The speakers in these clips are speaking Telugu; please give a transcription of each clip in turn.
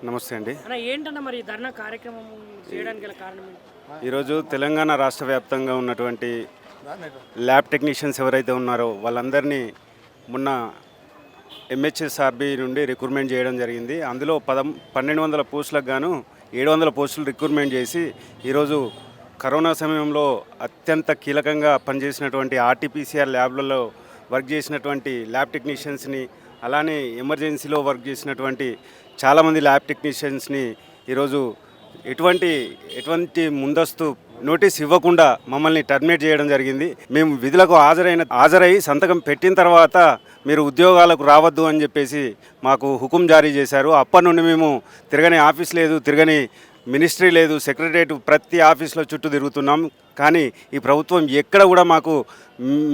నమస్తే అండి. అన్న ఏంటన్నా మరి ఈ ధర్నా కార్యక్రమం చేయడానికి గల కారణం ఏంటి? ఈరోజు తెలంగాణ రాష్ట్ర వ్యాప్తంగా ఉన్నటువంటి ల్యాబ్ టెక్నీషియన్స్ ఎవరైతే ఉన్నారో వాళ్ళందరినీ మొన్న ఎంహెచ్ఎస్ఆర్బి నుండి రిక్రూట్మెంట్ చేయడం జరిగింది. అందులో 1200 పోస్టులకు గాను 700 పోస్టులు రిక్రూట్మెంట్ చేసి ఈరోజు కరోనా సమయంలో అత్యంత కీలకంగా పనిచేసినటువంటి ఆర్టీపీసీఆర్ ల్యాబ్లలో వర్క్ చేసినటువంటి ల్యాబ్ టెక్నీషియన్స్ని, అలానే ఎమర్జెన్సీలో వర్క్ చేసినటువంటి చాలామంది ల్యాబ్ టెక్నీషియన్స్ని ఈరోజు ఎటువంటి ముందస్తు నోటీస్ ఇవ్వకుండా మమ్మల్ని టర్మినేట్ చేయడం జరిగింది. మేము విధులకు హాజరై సంతకం పెట్టిన తర్వాత మీరు ఉద్యోగాలకు రావద్దు అని చెప్పేసి మాకు హుకుం జారీ చేశారు. అప్పటి నుండి మేము తిరగని ఆఫీస్ లేదు, తిరగని మినిస్ట్రీ లేదు, సెక్రటరియట్ ప్రతి ఆఫీస్లో చుట్టూ తిరుగుతున్నాం. కానీ ఈ ప్రభుత్వం ఎక్కడ కూడా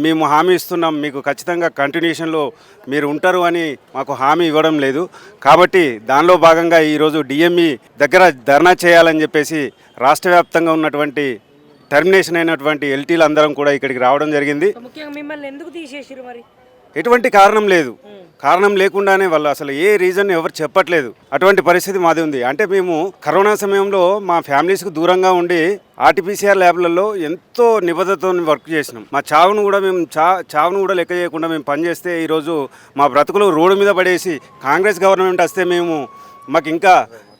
మేము హామీ ఇస్తున్నాం, మీకు ఖచ్చితంగా కంటిన్యూషన్లో మీరు ఉంటారు అని మాకు హామీ ఇవ్వడం లేదు. కాబట్టి దానిలో భాగంగా ఈరోజు డిఎంఈ దగ్గర ధర్నా చేయాలని చెప్పేసి రాష్ట్ర వ్యాప్తంగా ఉన్నటువంటి టర్మినేషన్ అయినటువంటి ఎల్టీలు అందరం కూడా ఇక్కడికి రావడం జరిగింది. ముఖ్యంగా మిమ్మల్ని ఎందుకు తీసేసిరు మరి? ఎటువంటి కారణం లేదు, కారణం లేకుండానే వాళ్ళు అసలు ఏ రీజన్ ఎవరు చెప్పట్లేదు. అటువంటి పరిస్థితి మాది ఉంది. అంటే మేము కరోనా సమయంలో మా ఫ్యామిలీస్కి దూరంగా ఉండి ఆర్టీపీసీఆర్ ల్యాబ్లలో ఎంతో నిబద్ధతతో వర్క్ చేసినాం. మా చావును కూడా లెక్క చేయకుండా మేము పనిచేస్తే ఈరోజు మా బ్రతుకులు రోడ్డు మీద పడేసి కాంగ్రెస్ గవర్నమెంట్ వస్తే మాకు ఇంకా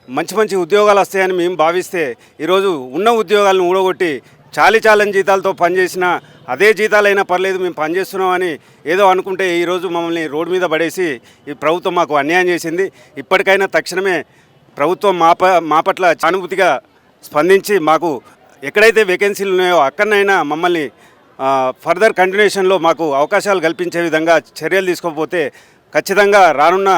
మంచి ఉద్యోగాలు వస్తాయని మేము భావిస్తే ఈరోజు ఉన్న ఉద్యోగాలను ఊడగొట్టి చాలని జీతాలతో పనిచేసిన అదే జీతాలైనా పర్లేదు మేము పనిచేస్తున్నామని ఏదో అనుకుంటే ఈరోజు మమ్మల్ని రోడ్డు మీద పడేసి ఈ ప్రభుత్వం మాకు అన్యాయం చేసింది. ఇప్పటికైనా తక్షణమే ప్రభుత్వం మా పట్ల సానుభూతిగా స్పందించి మాకు ఎక్కడైతే వేకెన్సీలు ఉన్నాయో అక్కడనైనా మమ్మల్ని ఫర్దర్ కంటిన్యూషన్లో మాకు అవకాశాలు కల్పించే విధంగా చర్యలు తీసుకోకపోతే ఖచ్చితంగా రానున్న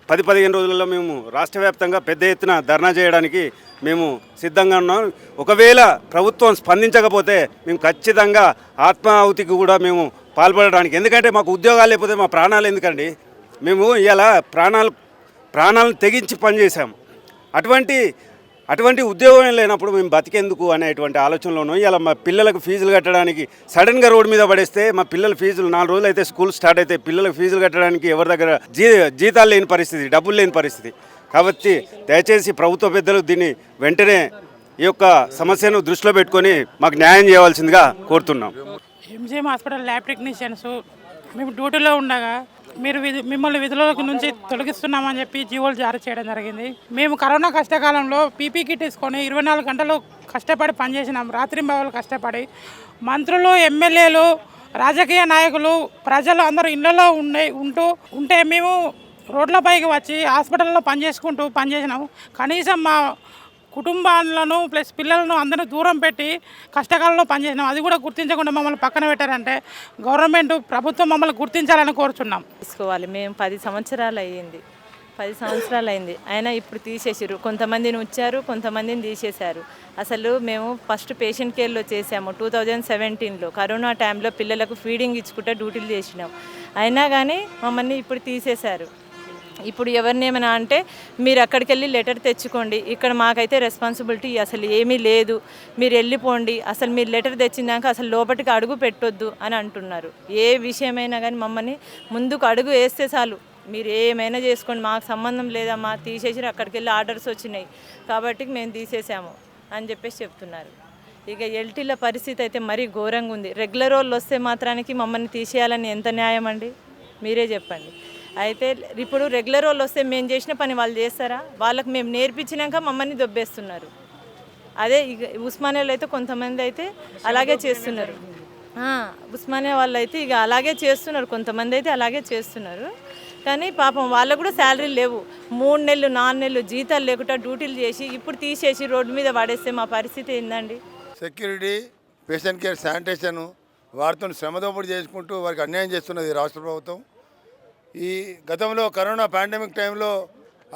10-15 రోజులలో మేము రాష్ట్ర వ్యాప్తంగా పెద్ద ఎత్తున ధర్నా చేయడానికి మేము సిద్ధంగా ఉన్నాం. ఒకవేళ ప్రభుత్వం స్పందించకపోతే మేము ఖచ్చితంగా ఆత్మాహుతికి కూడా మేము పాల్పడడానికి, ఎందుకంటే మాకు ఉద్యోగాలు లేకపోతే మా ప్రాణాలు ఎందుకండి? మేము ఇలా ప్రాణాలను తెగించి పనిచేసాం. అటువంటి ఉద్యోగం లేనప్పుడు మేము బతికేందుకు అనేటువంటి ఆలోచనలోనూ ఇలా మా పిల్లలకు ఫీజులు కట్టడానికి సడన్గా రోడ్డు మీద పడేస్తే మా పిల్లల ఫీజులు 4 రోజులు అయితే స్కూల్ స్టార్ట్ అయితే పిల్లలకు ఫీజులు కట్టడానికి ఎవరి దగ్గర జీతాలు లేని పరిస్థితి, డబ్బులు లేని పరిస్థితి. కాబట్టి దయచేసి ప్రభుత్వ పెద్దలు దీన్ని వెంటనే ఈ యొక్క సమస్యను దృష్టిలో పెట్టుకొని మాకు న్యాయం చేయవలసిందిగా కోరుతున్నాం. ఎంజీఎం హాస్పిటల్ ల్యాబ్ టెక్నీషియన్స్ మేము డ్యూటీలో ఉండగా మిమ్మల్ని విధులకు నుంచి తొలగిస్తున్నామని చెప్పి జీవోలు జారీ చేయడం జరిగింది. మేము కరోనా కష్టకాలంలో పీపీ కిట్ తీసుకొని 24 గంటలు కష్టపడి పనిచేసినాం, రాత్రింబవళ్ళు కష్టపడి. మంత్రులు, ఎమ్మెల్యేలు, రాజకీయ నాయకులు, ప్రజలు అందరూ ఇళ్లలో ఉంటే మేము రోడ్లపైకి వచ్చి హాస్పిటల్లో పనిచేసినాము. కనీసం మా కుటుంబాలను ప్లస్ పిల్లలను అందరినీ దూరం పెట్టి కష్టకాలంలో పనిచేసినాం. అది కూడా గుర్తించకుండా మమ్మల్ని పక్కన పెట్టారంటే గవర్నమెంట్ ప్రభుత్వం మమ్మల్ని గుర్తించాలని కోరుచున్నాం. తీసుకోవాలి. మేము 10 సంవత్సరాలు అయింది అయినా ఇప్పుడు తీసేసారు. కొంతమందిని ఉంచారు, కొంతమందిని తీసేశారు. అసలు మేము ఫస్ట్ పేషెంట్ కేర్లో చేసాము 2017లో. కరోనా టైంలో పిల్లలకు ఫీడింగ్ ఇచ్చుకుంటే డ్యూటీలు చేసినాం. అయినా కానీ మమ్మల్ని ఇప్పుడు తీసేశారు. ఇప్పుడు ఎవరిని ఏమైనా అంటే మీరు అక్కడికి వెళ్ళి లెటర్ తెచ్చుకోండి, ఇక్కడ మాకైతే రెస్పాన్సిబిలిటీ అసలు ఏమీ లేదు, మీరు వెళ్ళిపోండి, అసలు మీరు లెటర్ తెచ్చిందాక అసలు లోపలికి అడుగు పెట్టొద్దు అని అంటున్నారు. ఏ విషయమైనా కానీ మమ్మల్ని ముందుకు అడుగు వేస్తే చాలు, మీరు ఏమైనా చేసుకోండి, మాకు సంబంధం లేదమ్మా, తీసేసి అక్కడికి వెళ్ళి ఆర్డర్స్ వచ్చినాయి కాబట్టి మేము తీసేసాము అని చెప్పేసి చెప్తున్నారు. ఇక ఎల్టీల పరిస్థితి అయితే మరీ ఘోరంగా ఉంది. రెగ్యులర్ వాళ్ళు వస్తే మాత్రానికి మమ్మల్ని తీసేయాలని ఎంత న్యాయం అండి? మీరే చెప్పండి. అయితే ఇప్పుడు రెగ్యులర్ వాళ్ళు వస్తే మేము చేసిన పని వాళ్ళు చేస్తారా? వాళ్ళకి మేము నేర్పించినాక మమ్మల్ని దొబ్బేస్తున్నారు. అదే ఇక ఉస్మానియాలో అయితే కొంతమంది అయితే అలాగే చేస్తున్నారు. ఉస్మానియా వాళ్ళు అయితే ఇక అలాగే చేస్తున్నారు, కొంతమంది అయితే అలాగే చేస్తున్నారు. కానీ పాపం వాళ్ళకు కూడా శాలరీలు లేవు. 3 నెలలు 4 నెలలు జీతాలు లేకుండా డ్యూటీలు చేసి ఇప్పుడు తీసేసి రోడ్డు మీద పడేస్తే మా పరిస్థితి ఏందండి? సెక్యూరిటీ, పేషెంట్ కేర్, శానిటేషన్ వారితో శ్రమదోపిడి చేసుకుంటూ వారికి అన్యాయం చేస్తున్నది రాష్ట్ర ప్రభుత్వం. ఈ గతంలో కరోనా పాండమిక్ టైంలో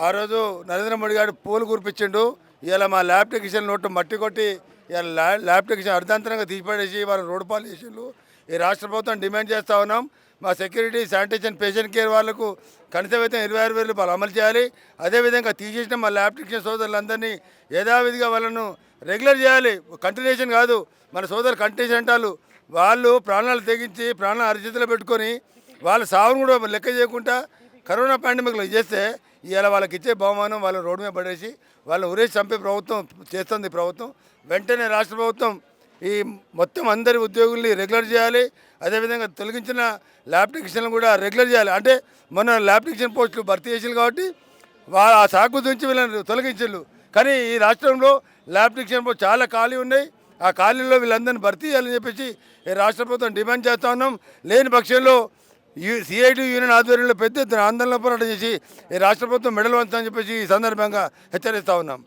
ఆ రోజు నరేంద్ర మోడీ గారు పూలు కురిపించిండు. ఇలా మా ల్యాబ్ టెక్నీషియన్ నోటు మట్టి కొట్టి ఇలా ల్యాబ్ టెక్నీషియన్ అర్ధాంతరంగా తీసిపడేసి వారు రోడ్డు పాలు చేసిండు. ఈ రాష్ట్ర ప్రభుత్వం డిమాండ్ చేస్తూ ఉన్నాం, మా సెక్యూరిటీ, శానిటేషన్, పేషెంట్ కేర్ వాళ్ళకు కనీస వేతనం 26,000 రూపాయలు అమలు చేయాలి. అదేవిధంగా తీసేసిన మా ల్యాబ్ టెక్నీషియన్ సోదరులందరినీ యథావిధిగా వాళ్ళను రెగ్యులర్ చేయాలి. కంటిన్యూషన్ కాదు, మన సోదరు కంటిన్యూషన్ అంటారు. వాళ్ళు ప్రాణాలు తెగించి ప్రాణాలు అరిచేతిలో పెట్టుకొని వాళ్ళ సావును కూడా లెక్క చేయకుండా కరోనా పాండమిక్లో చేస్తే ఇవాళ వాళ్ళకి ఇచ్చే బహుమానం వాళ్ళ రోడ్డు మీద పడేసి వాళ్ళని ఉరేసి చంపే ప్రభుత్వం చేస్తుంది ప్రభుత్వం. వెంటనే రాష్ట్ర ప్రభుత్వం ఈ మొత్తం అందరి ఉద్యోగుల్ని రెగ్యులర్ చేయాలి. అదేవిధంగా తొలగించిన ల్యాబ్ టెక్నీషియన్లు కూడా రెగ్యులర్ చేయాలి. అంటే మన ల్యాబ్ టెక్నీషియన్ పోస్టులు భర్తీ చేసారు కాబట్టి ఆ సాకు నుంచి వీళ్ళని తొలగించారు. కానీ ఈ రాష్ట్రంలో ల్యాబ్ టెక్నీషియన్ పోస్ట్ చాలా ఖాళీ ఉన్నాయి. ఆ ఖాళీలో వీళ్ళందరినీ భర్తీ చేయాలని చెప్పేసి ఈ రాష్ట్ర ప్రభుత్వం డిమాండ్ చేస్తూ ఉన్నాం. లేని పక్షంలో సిఐటి యూనియన్ ఆధ్వర్యంలో పెద్ద ఎత్తున ఆందోళన పోరాటం చేసి ఈ రాష్ట్ర ప్రభుత్వం మెడలు వంచుతామని చెప్పేసి ఈ సందర్భంగా హెచ్చరిస్తూ ఉన్నాం.